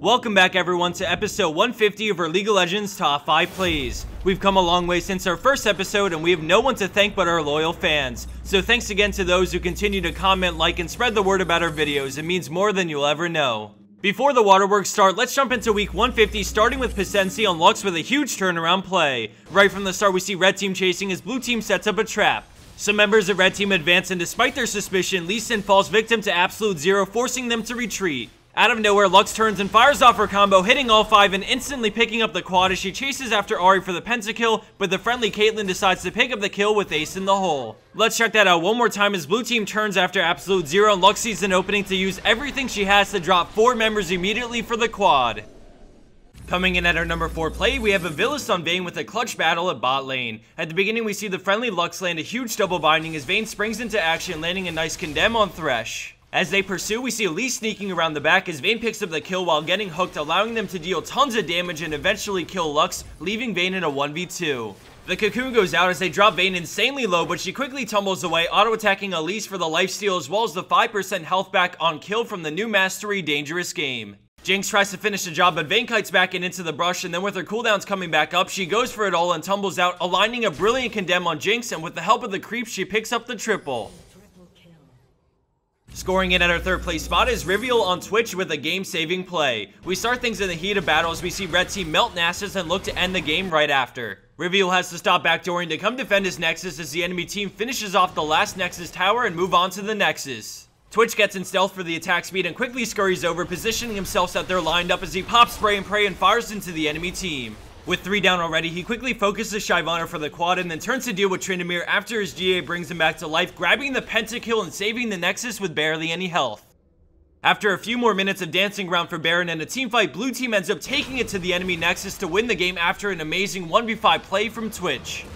Welcome back everyone to episode 150 of our League of Legends Top 5 Plays. We've come a long way since our first episode and we have no one to thank but our loyal fans. So thanks again to those who continue to comment, like, and spread the word about our videos. It means more than you'll ever know. Before the waterworks start, let's jump into week 150, starting with Pis Zencii on Lux with a huge turnaround play. Right from the start, we see red team chasing as blue team sets up a trap. Some members of red team advance, and despite their suspicion, Lee Sin falls victim to absolute zero, forcing them to retreat. Out of nowhere, Lux turns and fires off her combo, hitting all 5 and instantly picking up the quad as she chases after Ahri for the pentakill, but the friendly Caitlyn decides to pick up the kill with ace in the hole. Let's check that out one more time as blue team turns after absolute zero, and Lux sees an opening to use everything she has to drop 4 members immediately for the quad. Coming in at our number 4 play, we have Avilas on Vayne with a clutch battle at bot lane. At the beginning, we see the friendly Lux land a huge double binding as Vayne springs into action, landing a nice condemn on Thresh. As they pursue, we see Lee sneaking around the back as Vayne picks up the kill while getting hooked, allowing them to deal tons of damage and eventually kill Lux, leaving Vayne in a 1v2. The cocoon goes out as they drop Vayne insanely low, but she quickly tumbles away, auto-attacking Elise for the lifesteal as well as the 5% health back on kill from the new Mastery Dangerous game. Jinx tries to finish the job, but Vayne kites back and into the brush, and then with her cooldowns coming back up, she goes for it all and tumbles out, aligning a brilliant condemn on Jinx, and with the help of the creep, she picks up the triple. Scoring in at our 3rd place spot is Rivial on Twitch with a game-saving play. We start things in the heat of battle as we see red team melt Nasus and look to end the game right after. Rivial has to stop backdooring to come defend his Nexus as the enemy team finishes off the last Nexus tower and move on to the Nexus. Twitch gets in stealth for the attack speed and quickly scurries over, positioning himself so that they're lined up as he pops spray and pray and fires into the enemy team. With 3 down already, he quickly focuses Shyvana for the quad and then turns to deal with Tryndamere after his GA brings him back to life, grabbing the pentakill and saving the Nexus with barely any health. After a few more minutes of dancing around for Baron and a teamfight, blue team ends up taking it to the enemy Nexus to win the game after an amazing 1v5 play from Twitch.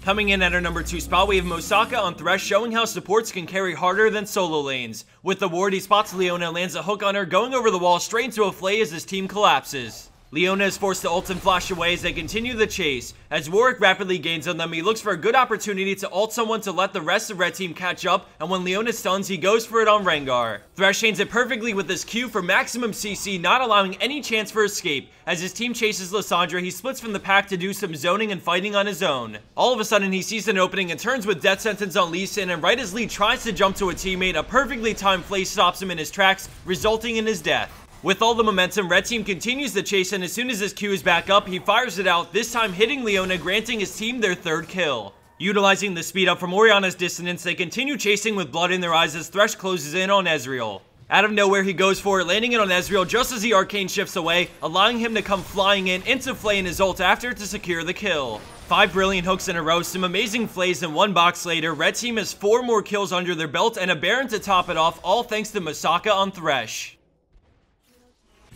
Coming in at our number 2 spot, we have Mossaka on Thresh, showing how supports can carry harder than solo lanes. With the ward, he spots Leona and lands a hook on her, going over the wall straight into a flay as his team collapses. Leona is forced to ult and flash away as they continue the chase. As Warwick rapidly gains on them, he looks for a good opportunity to ult someone to let the rest of red team catch up, and when Leona stuns, he goes for it on Rengar. Thresh chains it perfectly with his Q for maximum CC, not allowing any chance for escape. As his team chases Lissandra, he splits from the pack to do some zoning and fighting on his own. All of a sudden, he sees an opening and turns with Death Sentence on Lee Sin, and right as Lee tries to jump to a teammate, a perfectly timed flay stops him in his tracks, resulting in his death. With all the momentum, red team continues the chase, and as soon as his Q is back up, he fires it out, this time hitting Leona, granting his team their 3rd kill. Utilizing the speed up from Orianna's dissonance, they continue chasing with blood in their eyes as Thresh closes in on Ezreal. Out of nowhere, he goes for it, landing it on Ezreal just as the arcane shifts away, allowing him to come flying in into Flay in his ult after to secure the kill. 5 brilliant hooks in a row, some amazing flays, and 1 box later, red team has 4 more kills under their belt and a Baron to top it off, all thanks to Mossaka on Thresh.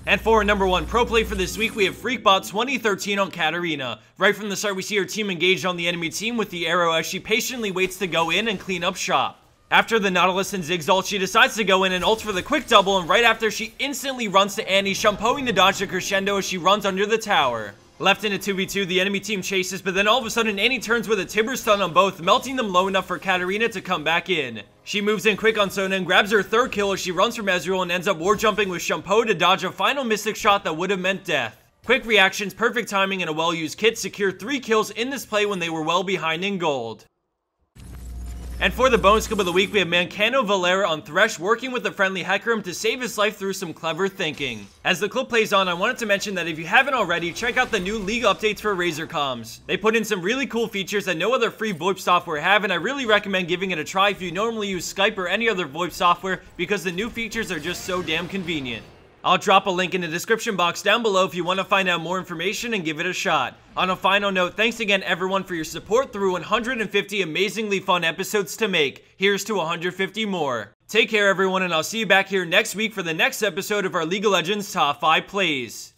And for our number 1 pro play for this week, we have Phreak Bot 2013 on Katarina. Right from the start, we see her team engaged on the enemy team with the arrow as she patiently waits to go in and clean up shop. After the Nautilus and Ziggs ult, she decides to go in and ult for the quick double, and right after, she instantly runs to Annie, shampooing the dodge to crescendo as she runs under the tower. Left in a 2v2, the enemy team chases, but then all of a sudden Annie turns with a Tibber stun on both, melting them low enough for Katarina to come back in. She moves in quick on Sona and grabs her 3rd kill as she runs from Ezreal and ends up war jumping with Shampoo to dodge a final mystic shot that would have meant death. Quick reactions, perfect timing, and a well-used kit secured 3 kills in this play when they were well behind in gold. And for the bonus clip of the week, we have Mankano Valara on Thresh working with the friendly Hecarim to save his life through some clever thinking. As the clip plays on, I wanted to mention that if you haven't already, check out the new League updates for Razer comms. They put in some really cool features that no other free VoIP software have, and I really recommend giving it a try if you normally use Skype or any other VoIP software, because the new features are just so damn convenient. I'll drop a link in the description box down below if you want to find out more information and give it a shot. On a final note, thanks again everyone for your support through 150 amazingly fun episodes to make. Here's to 150 more. Take care everyone, and I'll see you back here next week for the next episode of our League of Legends Top 5 Plays.